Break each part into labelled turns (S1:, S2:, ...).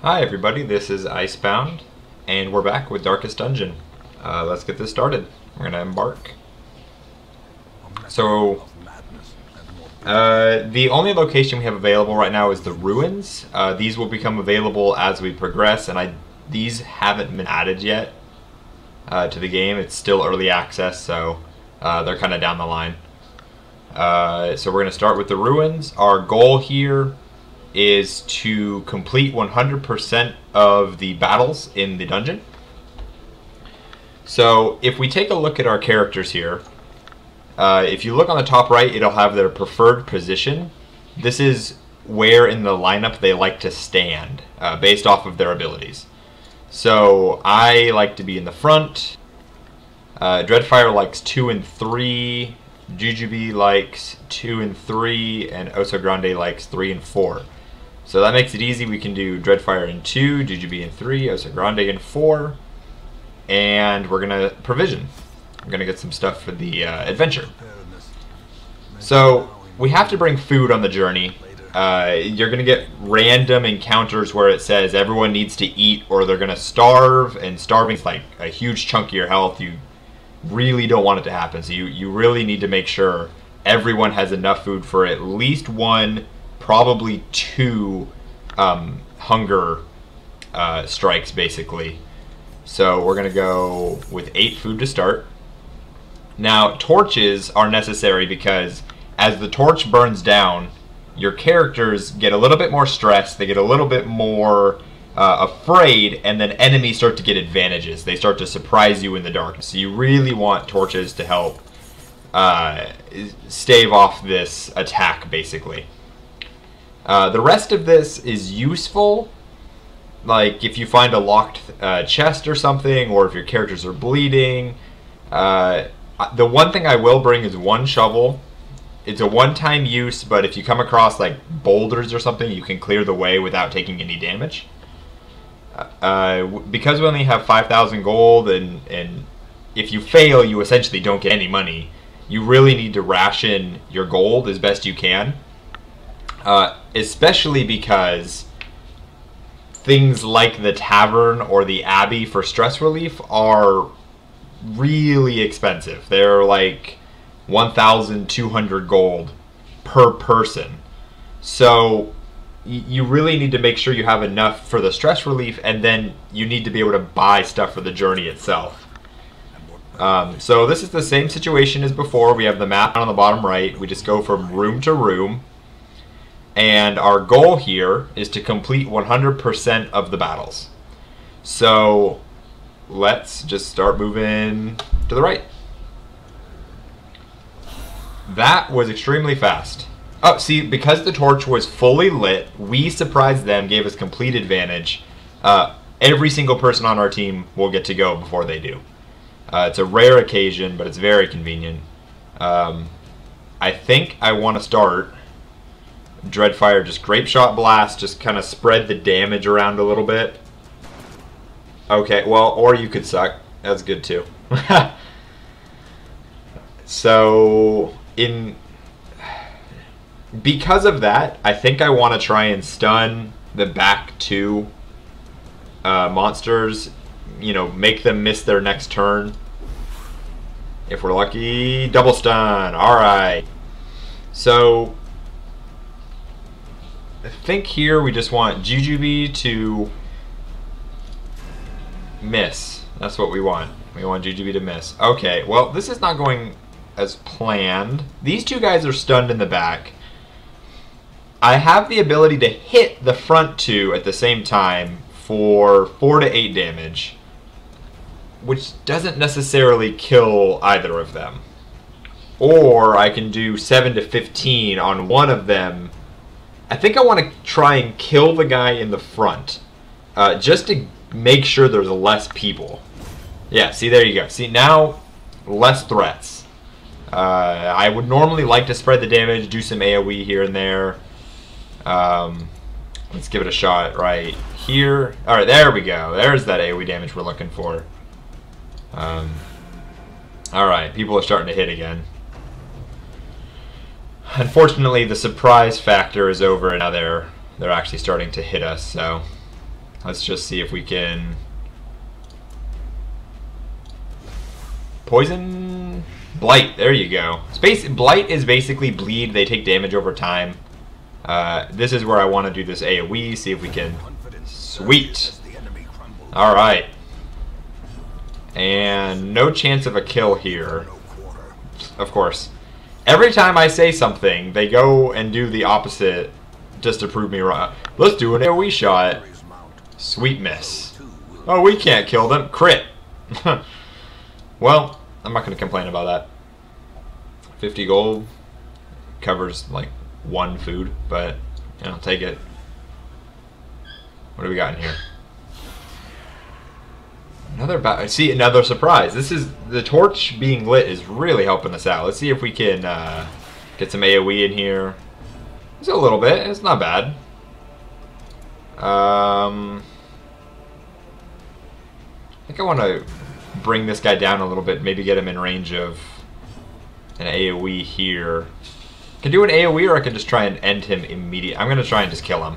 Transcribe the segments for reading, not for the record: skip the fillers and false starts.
S1: Hi everybody, this is Icebound, and we're back with Darkest Dungeon. Let's get this started. We're gonna embark. So, the only location we have available right now is the ruins. These will become available as we progress, and these haven't been added yet to the game. It's still early access, so they're kind of down the line. So we're gonna start with the ruins. Our goal here is to complete 100% of the battles in the dungeon. So if we take a look at our characters here, if you look on the top right, it'll have their preferred position. This is where in the lineup they like to stand, based off of their abilities. So I like to be in the front. Dreadfire likes 2 and 3. GwG likes 2 and 3, and Oso Grande likes 3 and 4. So that makes it easy. We can do Dreadfire in 2, GwG in 3, Oso Grande in 4, and we're gonna provision. We're gonna get some stuff for the adventure. So we have to bring food on the journey. You're gonna get random encounters where it says everyone needs to eat or they're gonna starve, and starving is like a huge chunk of your health. You really don't want it to happen, so you really need to make sure everyone has enough food for at least 1, probably 2 hunger strikes, basically. So we're gonna go with 8 food to start. Now torches are necessary because as the torch burns down, your characters get a little bit more stressed, they get a little bit more afraid, and then enemies start to get advantages. They start to surprise you in the darkness. So you really want torches to help stave off this attack, basically. The rest of this is useful, like if you find a locked chest or something, or if your characters are bleeding. The one thing I will bring is 1 shovel. It's a one-time use, but if you come across like boulders or something, you can clear the way without taking any damage. Because we only have 5,000 gold, and if you fail, you essentially don't get any money. You really need to ration your gold as best you can. Especially because things like the tavern or the abbey for stress relief are really expensive. They're like 1,200 gold per person. So you really need to make sure you have enough for the stress relief, and then you need to be able to buy stuff for the journey itself. So this is the same situation as before. We have the map on the bottom right. We just go from room to room. And our goal here is to complete 100% of the battles. So let's just start moving to the right. That was extremely fast. Oh, see, because the torch was fully lit, we surprised them, gave us complete advantage. Every single person on our team will get to go before they do. It's a rare occasion, but it's very convenient. I think I want to start Dreadfire, just Grape Shot Blast, just kind of spread the damage around a little bit. Okay, well, or you could suck. That's good too. So, because of that, I think I want to try and stun the back 2 monsters. You know, make them miss their next turn. If we're lucky, double stun. Alright. So I think here we just want GwG to miss. That's what we want. We want GwG to miss. Okay, well, this is not going as planned. These 2 guys are stunned in the back. I have the ability to hit the front 2 at the same time for 4 to 8 damage, which doesn't necessarily kill either of them. Or I can do 7 to 15 on one of them. I think I want to try and kill the guy in the front, just to make sure there's less people. Yeah, see, there you go. See, now, less threats. I would normally like to spread the damage, do some AoE here and there. Let's give it a shot right here. Alright, there we go. There's that AoE damage we're looking for. Alright, people are starting to hit again. Unfortunately, the surprise factor is over, and now they're actually starting to hit us, so Let's just see if we can poison blight. There you go. Blight is basically bleed. They take damage over time. This is where I want to do this AoE. See if we can. Sweet. All right. And no chance of a kill here. Of course. Every time I say something, they go and do the opposite just to prove me wrong. Let's do an AoE shot. Sweet miss. Oh, we can't kill them. Crit. Well, I'm not going to complain about that. 50 gold covers like one food, but you know, take it. What do we got in here? See, another surprise. This is the torch being lit is really helping us out. Let's see if we can get some AoE in here. It's a little bit. It's not bad. I think I want to bring this guy down a little bit. Maybe get him in range of an AoE here. I can do an AoE, or I can just try and end him immediately. I'm going to try and just kill him.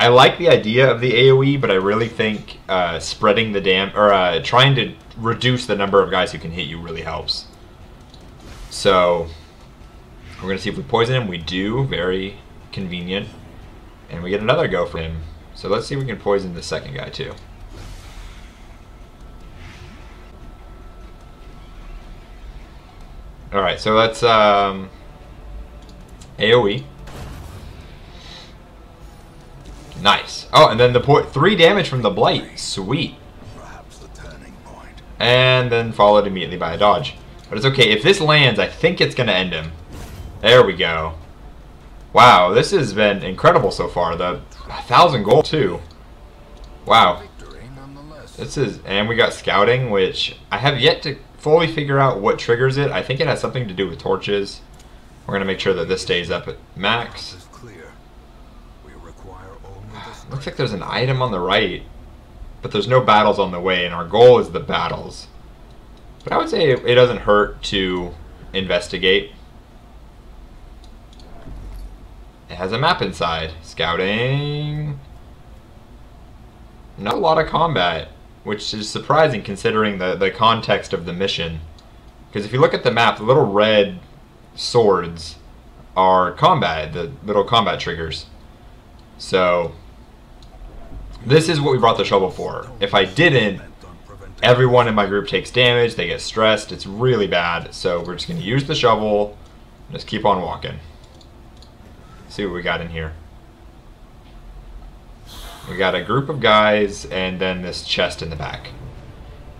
S1: I like the idea of the AoE, but I really think spreading the trying to reduce the number of guys who can hit you really helps. So we're going to see if we poison him. We do. Very convenient. And we get another go for him. So let's see if we can poison the second guy too. Alright, so let's AoE. Nice. Oh, and then the 3 damage from the blight. Sweet. And then followed immediately by a dodge. But it's okay. If this lands, I think it's going to end him. There we go. Wow, this has been incredible so far. The 1,000 gold too. Wow. This is, and we got scouting, which I have yet to fully figure out what triggers it. I think it has something to do with torches. We're going to make sure that this stays up at max. Looks like there's an item on the right, but there's no battles on the way, and our goal is the battles. But I would say it doesn't hurt to investigate. It has a map inside. Scouting. Not a lot of combat, which is surprising considering the context of the mission. Because if you look at the map, the little red swords are combat, the little combat triggers. So this is what we brought the shovel for. If I didn't, everyone in my group takes damage, they get stressed, it's really bad. So we're just going to use the shovel and just keep on walking. See what we got in here. We got a group of guys and then this chest in the back.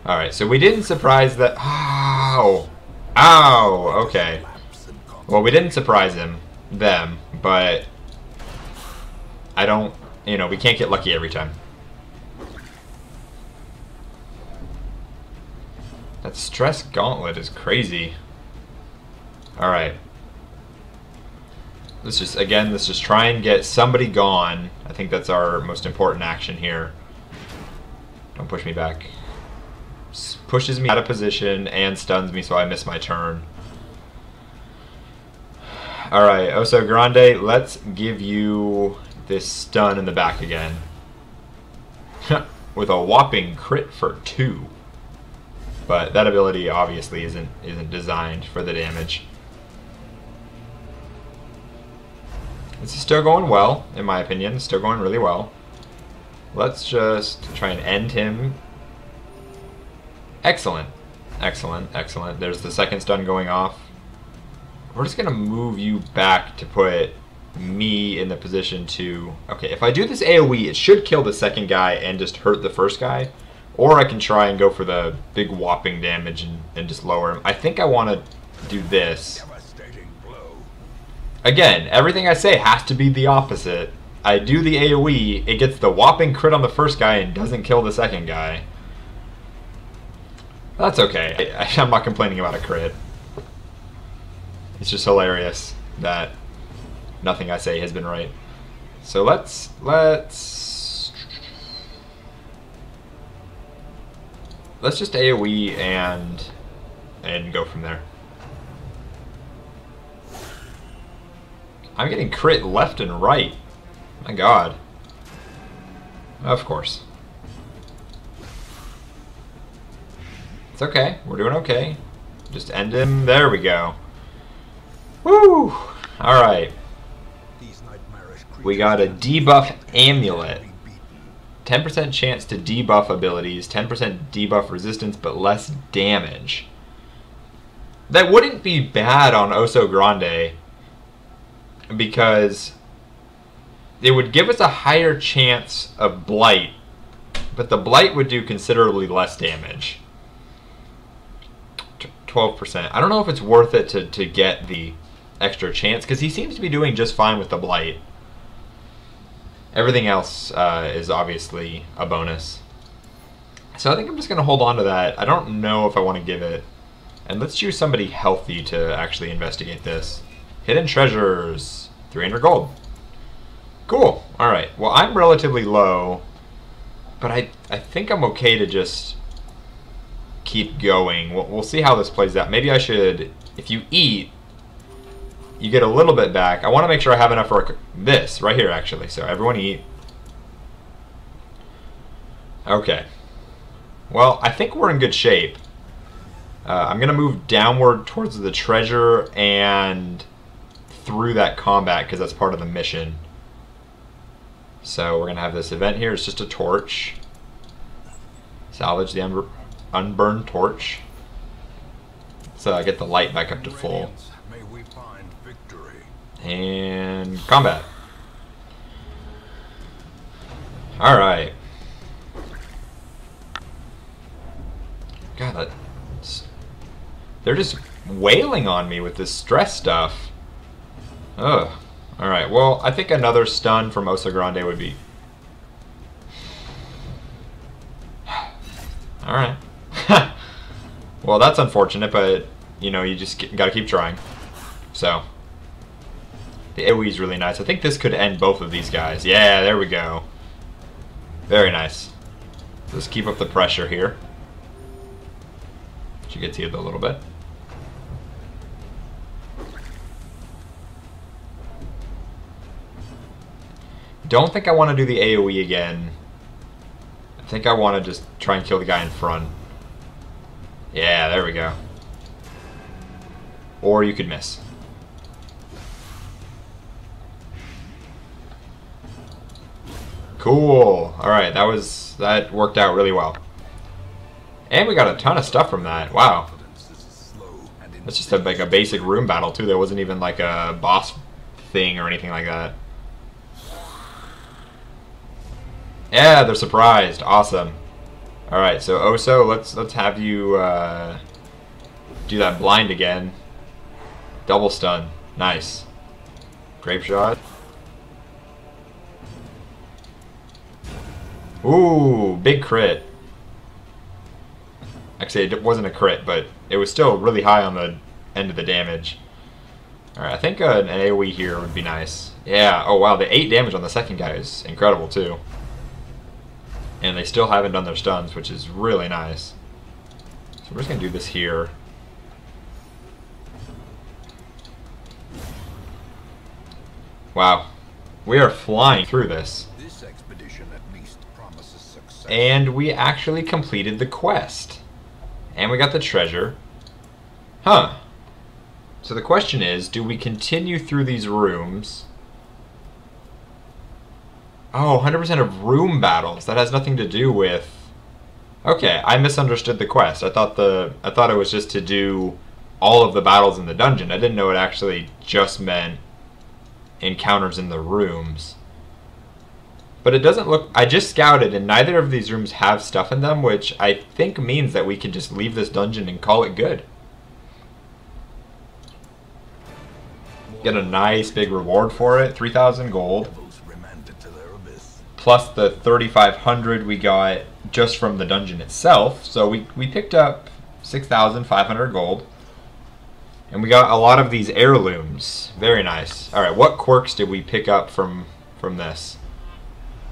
S1: Alright, so we didn't surprise that. Ow! Ow! Okay. Well, we didn't surprise them, but I don't, you know, we can't get lucky every time. That stress gauntlet is crazy. Alright. Let's just try and get somebody gone. I think that's our most important action here. Don't push me back. Pushes me out of position and stuns me so I miss my turn. Alright, Oso Grande, let's give you this stun in the back again. With a whopping crit for 2. But that ability obviously isn't designed for the damage. This is still going well, in my opinion. It's still going really well. Let's just try and end him. Excellent. Excellent, excellent. There's the second stun going off. We're just going to move you back to put me in the position to... Okay, if I do this AoE, it should kill the second guy and just hurt the first guy. Or I can try and go for the big whopping damage and just lower him. I think I want to do this. Again, everything I say has to be the opposite. I do the AoE, it gets the whopping crit on the first guy and doesn't kill the second guy. That's okay. I'm not complaining about a crit. It's just hilarious that nothing I say has been right. So let's just AoE and go from there. I'm getting crit left and right. My god. Of course. It's okay. We're doing okay. Just end him. There we go. Woo! Alright. We got a debuff amulet. 10% chance to debuff abilities, 10% debuff resistance, but less damage. That wouldn't be bad on Oso Grande, because it would give us a higher chance of Blight, but the Blight would do considerably less damage. 12%. I don't know if it's worth it to get the extra chance, because he seems to be doing just fine with the Blight. Everything else is obviously a bonus. So I think I'm just going to hold on to that. I don't know if I want to give it. And let's choose somebody healthy to actually investigate this. Hidden treasures. 300 gold. Cool. Alright. Well, I'm relatively low. But I think I'm okay to just keep going. We'll see how this plays out. Maybe I should... If you eat, you get a little bit back. I want to make sure I have enough for this right here, actually. So everyone eat. Okay. Well, I think we're in good shape. I'm going to move downward towards the treasure and through that combat because that's part of the mission. So we're going to have this event here. It's just a torch. Salvage the unburned torch. So I get the light back up to full. And combat. Alright. God, they're just wailing on me with this stress stuff. Ugh. Alright, well, I think another stun from Oso Grande would be... Alright. Well, that's unfortunate, but, you know, you just gotta keep trying. So... The AoE is really nice. I think this could end both of these guys. Yeah, there we go. Very nice. Just keep up the pressure here. She gets healed a little bit. Don't think I want to do the AoE again. I think I want to just try and kill the guy in front. Yeah, there we go. Or you could miss. Cool. Alright, that worked out really well. And we got a ton of stuff from that. Wow. That's just like a basic room battle too. There wasn't even like a boss thing or anything like that. Yeah, they're surprised. Awesome. Alright, so Oso, let's have you do that blind again. Double stun. Nice. Grape shot. Ooh, big crit. Actually, it wasn't a crit, but it was still really high on the end of the damage. Alright, I think an AoE here would be nice. Yeah, oh wow, the 8 damage on the second guy is incredible too. And they still haven't done their stuns, which is really nice. So we're just going to do this here. Wow. We are flying through this.
S2: This expedition at least promises success.
S1: And we actually completed the quest. And we got the treasure. Huh. So the question is, do we continue through these rooms? Oh, 100% of room battles. That has nothing to do with... Okay, I misunderstood the quest. I thought it was just to do all of the battles in the dungeon. I didn't know it actually just meant encounters in the rooms. But it doesn't look... I just scouted and neither of these rooms have stuff in them, which I think means that we can just leave this dungeon and call it good. Get a nice big reward for it. 3,000 gold. Plus the 3,500 we got just from the dungeon itself. So we picked up 6,500 gold. And we got a lot of these heirlooms. Very nice. Alright, what quirks did we pick up from this?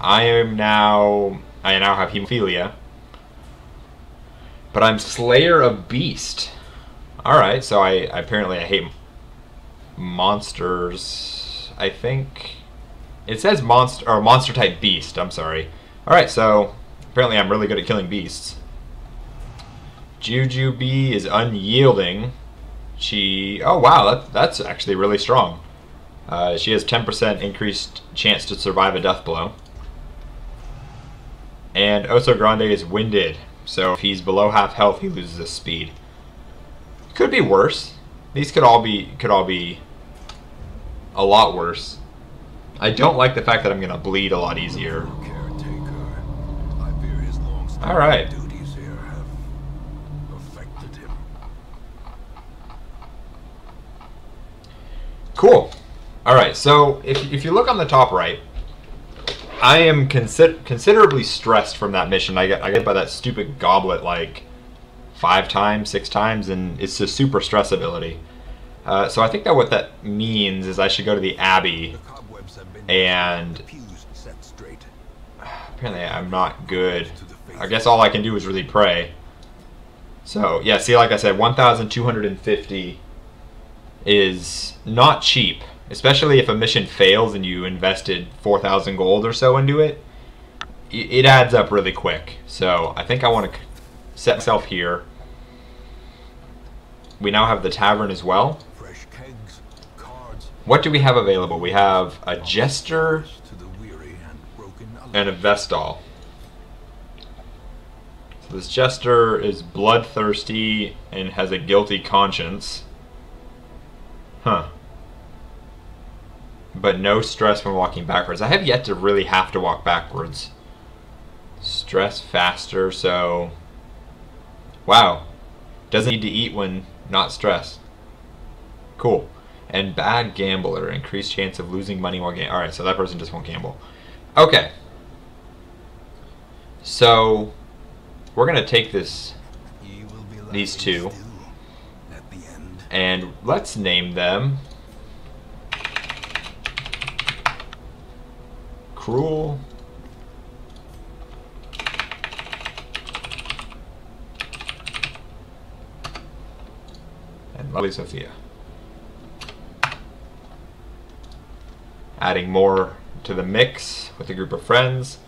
S1: I now have hemophilia. But I'm Slayer of Beast. Alright, so I hate monsters. I think... It says monster type beast, I'm sorry. Alright, so apparently I'm really good at killing beasts. GwG is unyielding. Oh wow, that's actually really strong. She has 10% increased chance to survive a death blow. And Oso Grande is winded, so if he's below half health, he loses his speed. Could be worse. These could all be a lot worse. I don't like the fact that I'm gonna bleed a lot easier. All right. Cool. All right. So if you look on the top right, I am considerably stressed from that mission. I got hit by that stupid goblet like 5 times, 6 times, and it's a super stress ability. So I think that what that means is I should go to the Abbey, and apparently I'm not good. I guess all I can do is really pray. So yeah, see, like I said, 1,250 is not cheap, especially if a mission fails and you invested 4,000 gold or so into it. It adds up really quick. So I think I want to set myself here. We now have the tavern as well. What do we have available? We have a jester and a vestal. So this jester is bloodthirsty and has a guilty conscience. Huh. But no stress when walking backwards. I have yet to really have to walk backwards. Stress faster, so... Wow. Doesn't need to eat when not stressed. Cool. And bad gambler. Increased chance of losing money while gambling. Alright, so that person just won't gamble. Okay. So, we're going to take these two. And let's name them Cruel and Lovely Sophia. Adding more to the mix with a group of friends.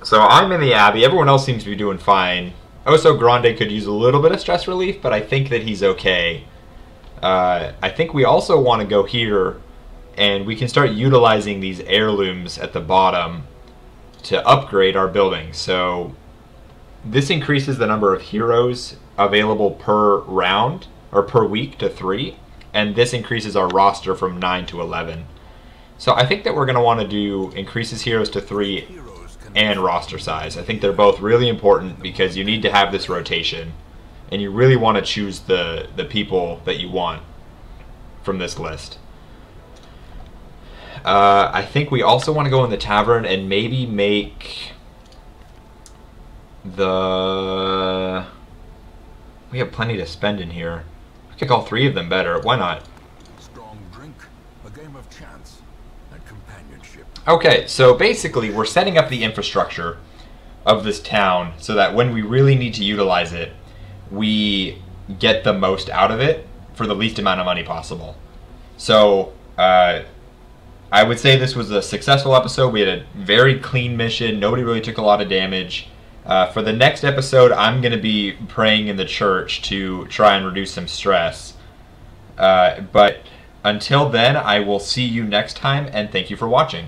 S1: So I'm in the Abbey. Everyone else seems to be doing fine. Oso Grande could use a little bit of stress relief, but I think that he's okay. I think we also want to go here, and we can start utilizing these heirlooms at the bottom to upgrade our building. So this increases the number of heroes available per round, or per week, to 3, and this increases our roster from 9 to 11. So I think that we're going to want to do increases heroes to 3 and roster size. I think they're both really important because you need to have this rotation, and you really want to choose the people that you want from this list. I think we also want to go in the tavern and maybe make the... We have plenty to spend in here. We could call 3 of them better. Why not?
S2: Strong drink, a game of chance, and companionship.
S1: Okay, so basically we're setting up the infrastructure of this town so that when we really need to utilize it, we get the most out of it for the least amount of money possible. So, I would say this was a successful episode. We had a very clean mission. Nobody really took a lot of damage. For the next episode, I'm going to be praying in the church to try and reduce some stress. But until then, I will see you next time, and thank you for watching.